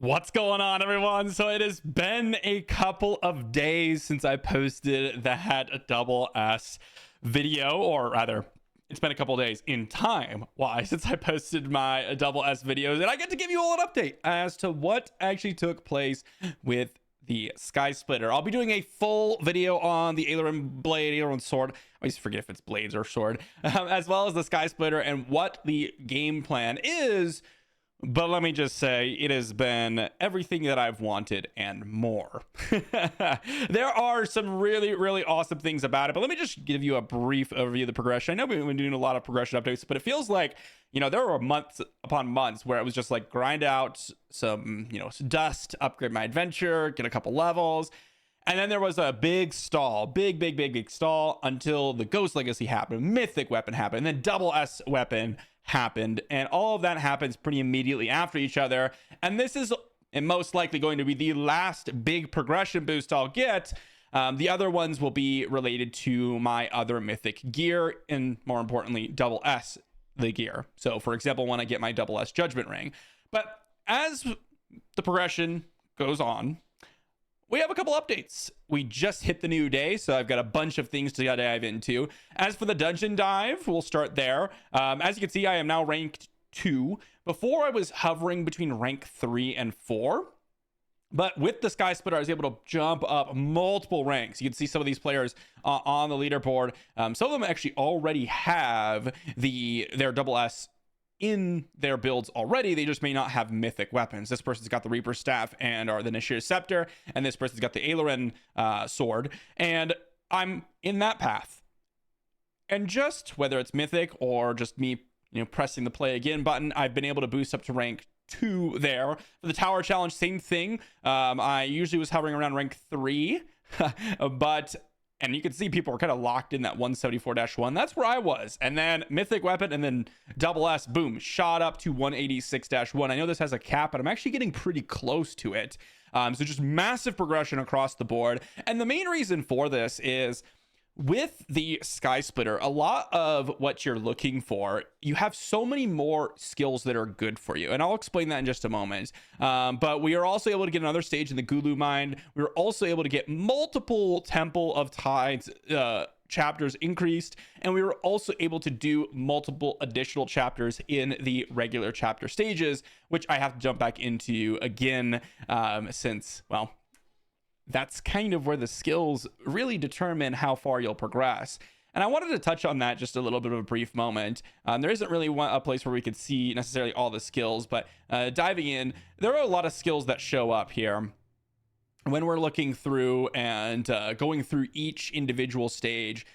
What's going on, everyone? So it has been a couple of days since I posted that double S video, or rather, it's been a couple of days in time. Why? Since I posted my double S videos, and I get to give you all an update as to what actually took place with the Skysplitter. I'll be doing a full video on the aileron blade, aileron sword. I always forget if it's blades or sword, as well as the Skysplitter and what the game plan is. But let me just say, it has been everything that I've wanted and more. There are some really, really awesome things about it, but let me just give you a brief overview of the progression. I know we've been doing a lot of progression updates, but it feels like, there were months upon months where it was just like grind out some, dust, upgrade my adventure, get a couple levels. And then there was a big stall, big stall until the Ghost Legacy happened, Mythic Weapon happened, and then Double S Weapon happened. And all of that happens pretty immediately after each other. And this is most likely going to be the last big progression boost I'll get. The other ones will be related to my other Mythic gear, and more importantly, Double S, the gear. So for example, when I get my Double S Judgment Ring. But as the progression goes on, we have a couple updates. We just hit the new day, so I've got a bunch of things to dive into. As for the dungeon dive, we'll start there. As you can see, I am now ranked 2. Before, I was hovering between rank 3 and 4. But with the Skysplitter, I was able to jump up multiple ranks. You can see some of these players on the leaderboard. Some of them actually already have their double S in their builds already. They just may not have mythic weapons. This person's got the Reaper Staff or the Initiator's Scepter, and this person's got the aileron sword, and I'm in that path. And just whether it's mythic or just me pressing the play again button, I've been able to boost up to rank 2 there. For the tower challenge, same thing. I usually was hovering around rank 3 and you can see people are kind of locked in that 174-1. That's where I was. And then Mythic Weapon and then Double S, boom, shot up to 186-1. I know this has a cap, but I'm actually getting pretty close to it. So just massive progression across the board. And the main reason for this is with the Skysplitter, a lot of what you're looking for, you have so many more skills that are good for you. And I'll explain that in just a moment. But we are also able to get another stage in the Gulu Mine. We were also able to get multiple Temple of Tides chapters increased. And we were also able to do multiple additional chapters in the regular chapter stages, which I have to jump back into again since, well, that's kind of where the skills really determine how far you'll progress. And I wanted to touch on that just a little bit of a brief moment. There isn't really a place where we could see necessarily all the skills, but diving in, there are a lot of skills that show up here when we're looking through and going through each individual stage.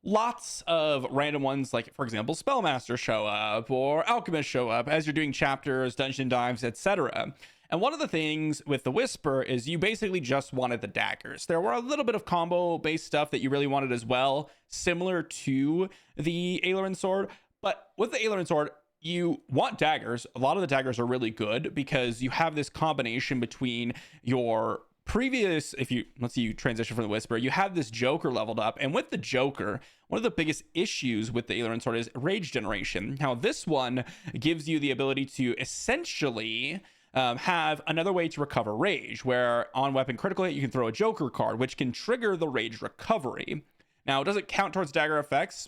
Lots of random ones, like for example, Spellmaster show up or Alchemist show up as you're doing chapters, dungeon dives, etc. And one of the things with the Whisper is you basically just wanted the daggers. There were a little bit of combo based stuff that you really wanted as well, similar to the aileron sword. But with the aileron sword, you want daggers. A lot of the daggers are really good because you have this combination between your previous, let's say you transition from the Whisper, you have this Joker leveled up. And with the Joker, one of the biggest issues with the aileron sword is rage generation. Now this one gives you the ability to essentially have another way to recover rage, where on weapon critical hit you can throw a Joker card, which can trigger the rage recovery. Now it doesn't count towards dagger effects,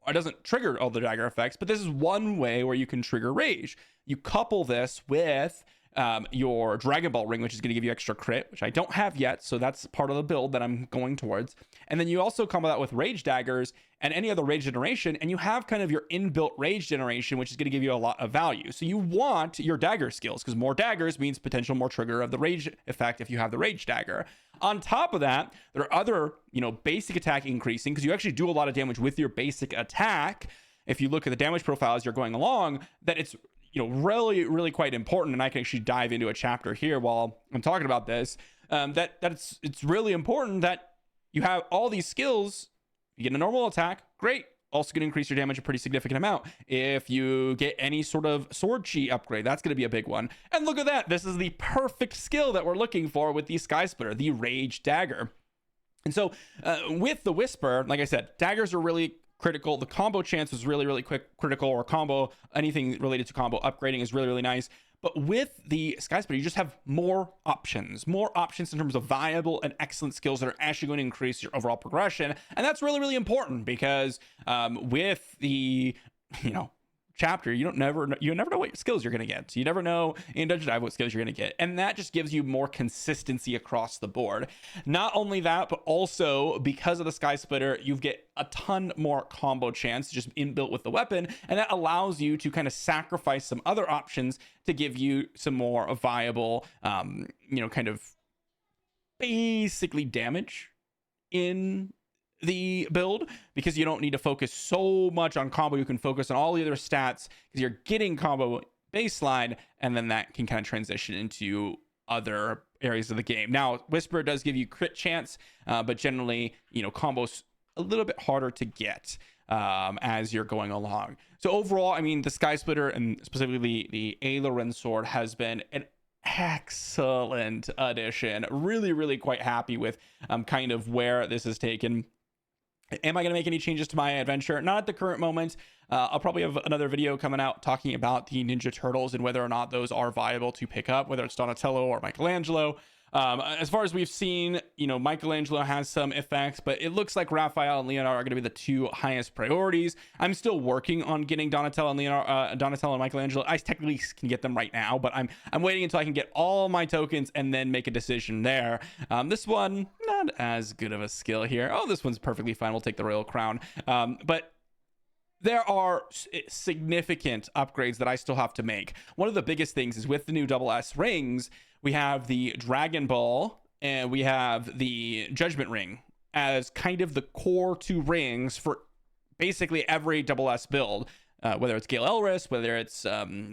it doesn't trigger all the dagger effects, but this is one way where you can trigger rage. You couple this with your Dragon Ball ring, which is going to give you extra crit, which I don't have yet, so that's part of the build that I'm going towards. And then you also combo that with rage daggers and any other rage generation, and you have kind of your inbuilt rage generation, which is going to give you a lot of value. So you want your dagger skills, because more daggers means potential more trigger of the rage effect if you have the rage dagger. On top of that, there are other basic attack increasing, because you actually do a lot of damage with your basic attack. If you look at the damage profile as you're going along, that it's really quite important, and I can actually dive into a chapter here while I'm talking about this. It's really important that you have all these skills. You get a normal attack, great. Also going to increase your damage a pretty significant amount. If you get any sort of sword chi upgrade, that's going to be a big one. And look at that, this is the perfect skill that we're looking for with the Skysplitter, the Rage Dagger. And so with the Whisper, like I said, daggers are really critical. The combo chance was really quick critical, or combo, anything related to combo upgrading is really nice. But with the Skysplitter, you just have more options in terms of viable and excellent skills that are actually going to increase your overall progression. And that's really, really important because with the, chapter, you never know what skills you're going to get. So you never know in Dungeon Dive what skills you're going to get, and that just gives you more consistency across the board. Not only that, but also because of the Skysplitter, you get a ton more combo chance just inbuilt with the weapon, and that allows you to kind of sacrifice some other options to give you some more viable kind of basically damage in the build, because you don't need to focus so much on combo. You can focus on all the other stats because you're getting combo baseline, and then that can kind of transition into other areas of the game. Now, Whisper does give you crit chance, but generally, combos a little bit harder to get as you're going along. So overall, I mean, the Skysplitter and specifically the Aileron Sword has been an excellent addition. Really, really quite happy with kind of where this is taken. Am I going to make any changes to my adventure? Not at the current moment. I'll probably have another video coming out talking about the Ninja Turtles and whether or not those are viable to pick up, whether it's Donatello or Michelangelo. As far as we've seen, Michelangelo has some effects, but it looks like Raphael and Leonardo are going to be the two highest priorities. I'm still working on getting Donatello and Michelangelo. I technically can get them right now, but I'm waiting until I can get all my tokens and then make a decision there. This one, not as good of a skill here. Oh, this one's perfectly fine. We'll take the Royal Crown. But there are significant upgrades that I still have to make. One of the biggest things is with the new double S rings, we have the Dragon Ball and we have the Judgment Ring as kind of the core two rings for basically every double S build. Whether it's Gale Elris, whether it's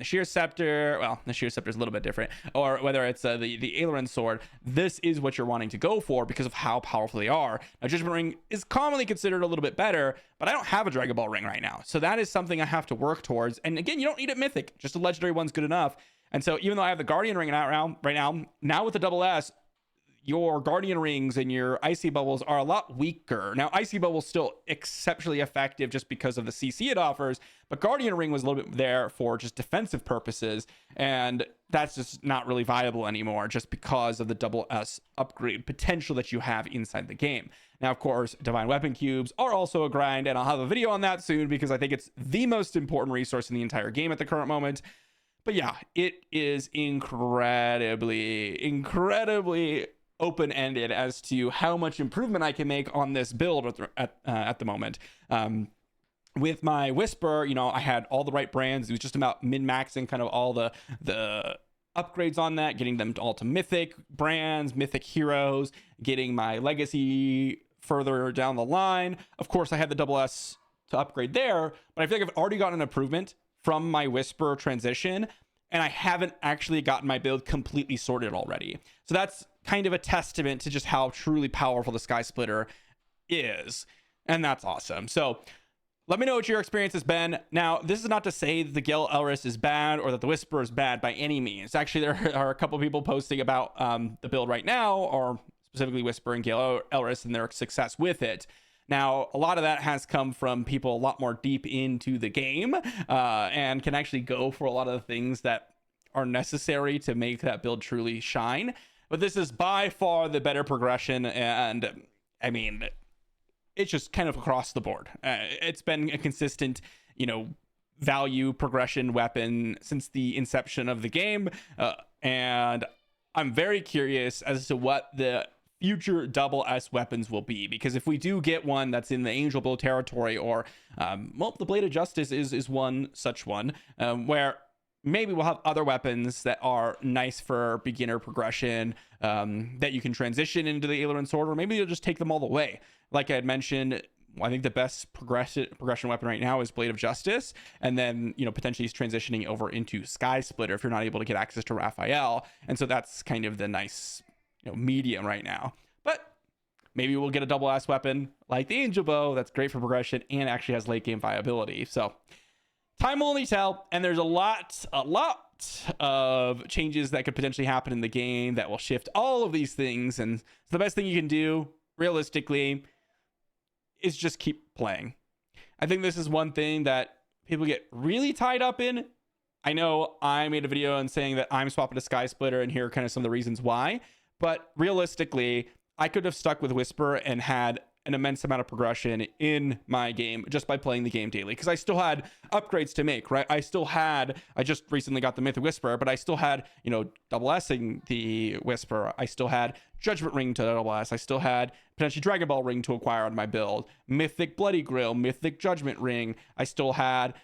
Sheer Scepter, well, the Sheer Scepter is a little bit different, or whether it's the Aileron Sword, this is what you're wanting to go for because of how powerful they are. Now, Judgment Ring is commonly considered a little bit better, but I don't have a Dragon Ball ring right now. So that is something I have to work towards. And again, you don't need it mythic, just a legendary one's good enough. And so even though I have the Guardian Ring right now with the double S, your Guardian Rings and your Icy Bubbles are a lot weaker. Now, Icy Bubble's still exceptionally effective just because of the CC it offers, but Guardian Ring was a little bit there for just defensive purposes, and that's just not really viable anymore just because of the double S upgrade potential that you have inside the game. Now, of course, Divine Weapon Cubes are also a grind, and I'll have a video on that soon because I think it's the most important resource in the entire game at the current moment. But yeah, it is incredibly open-ended as to how much improvement I can make on this build at the moment. With my Whisper, I had all the right brands. It was just about min-maxing kind of all the upgrades on that, getting them all to mythic brands, mythic heroes, getting my legacy further down the line. Of course, I had the double S to upgrade there, but I feel like I've already gotten an improvement from my Whisper transition, and I haven't actually gotten my build completely sorted already. So that's kind of a testament to just how truly powerful the Skysplitter is. And that's awesome. So let me know what your experience has been. Now, this is not to say that the Gale Elris is bad or that the Whisper is bad by any means. Actually, there are a couple people posting about the build right now, or specifically Whisper and Gale Elris and their success with it. Now, a lot of that has come from people a lot more deep into the game and can actually go for a lot of the things that are necessary to make that build truly shine. But this is by far the better progression, and I mean, it's just kind of across the board. It's been a consistent, value progression weapon since the inception of the game, and I'm very curious as to what the future double S weapons will be, because if we do get one that's in the Angel Bow territory, or the Blade of Justice is one such one, where maybe we'll have other weapons that are nice for beginner progression, that you can transition into the Aileron Sword, or maybe you'll just take them all the way. Like I had mentioned, I think the best progression weapon right now is Blade of Justice, and then potentially he's transitioning over into Skysplitter if you're not able to get access to Raphael, and so that's kind of the nice medium right now. But maybe we'll get a double S weapon like the Angel Bow that's great for progression and actually has late game viability. So time will only tell, and there's a lot of changes that could potentially happen in the game that will shift all of these things, and the best thing you can do realistically is just keep playing. I think this is one thing that people get really tied up in, I know I made a video on saying that I'm swapping to Skysplitter, and here are kind of some of the reasons why. But realistically, I could have stuck with Whisper and had an immense amount of progression in my game just by playing the game daily, because I still had upgrades to make, right? I just recently got the Mythic Whisper, but I still had, double S'ing the Whisper. I still had Judgment Ring to double S. I still had potentially Dragon Ball Ring to acquire on my build, Mythic Bloody Grill, Mythic Judgment Ring. I still had,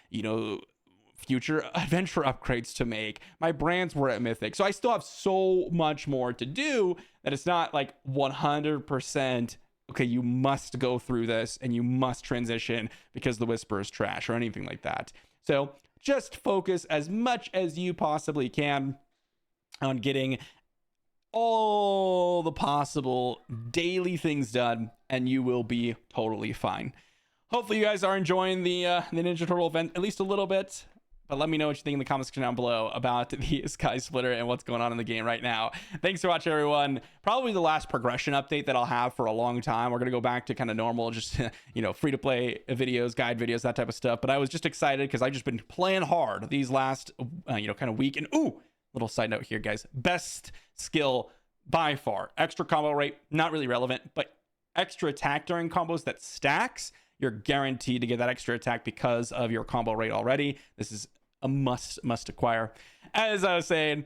future adventure upgrades to make. My brands were at Mythic. So I still have so much more to do that it's not like 100%, okay, you must go through this and you must transition because the Whisper is trash or anything like that. So just focus as much as you possibly can on getting all the possible daily things done, and you will be totally fine. Hopefully you guys are enjoying the Ninja Turtle event at least a little bit. But let me know what you think in the comment section down below about the Skysplitter and what's going on in the game right now. Thanks for watching, everyone. Probably the last progression update that I'll have for a long time. We're going to go back to kind of normal, just, free-to-play videos, guide videos, that type of stuff. But I was just excited because I've just been playing hard these last, kind of week. And, little side note here, guys. Best skill by far. Extra combo rate, not really relevant, but extra attack during combos that stacks. You're guaranteed to get that extra attack because of your combo rate already. This is a must acquire. As I was saying,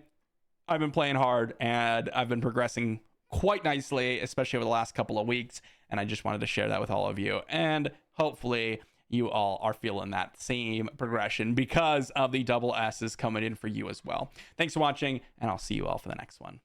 I've been playing hard and I've been progressing quite nicely, especially over the last couple of weeks. And I just wanted to share that with all of you. And hopefully you all are feeling that same progression because of the double S's coming in for you as well. Thanks for watching, and I'll see you all for the next one.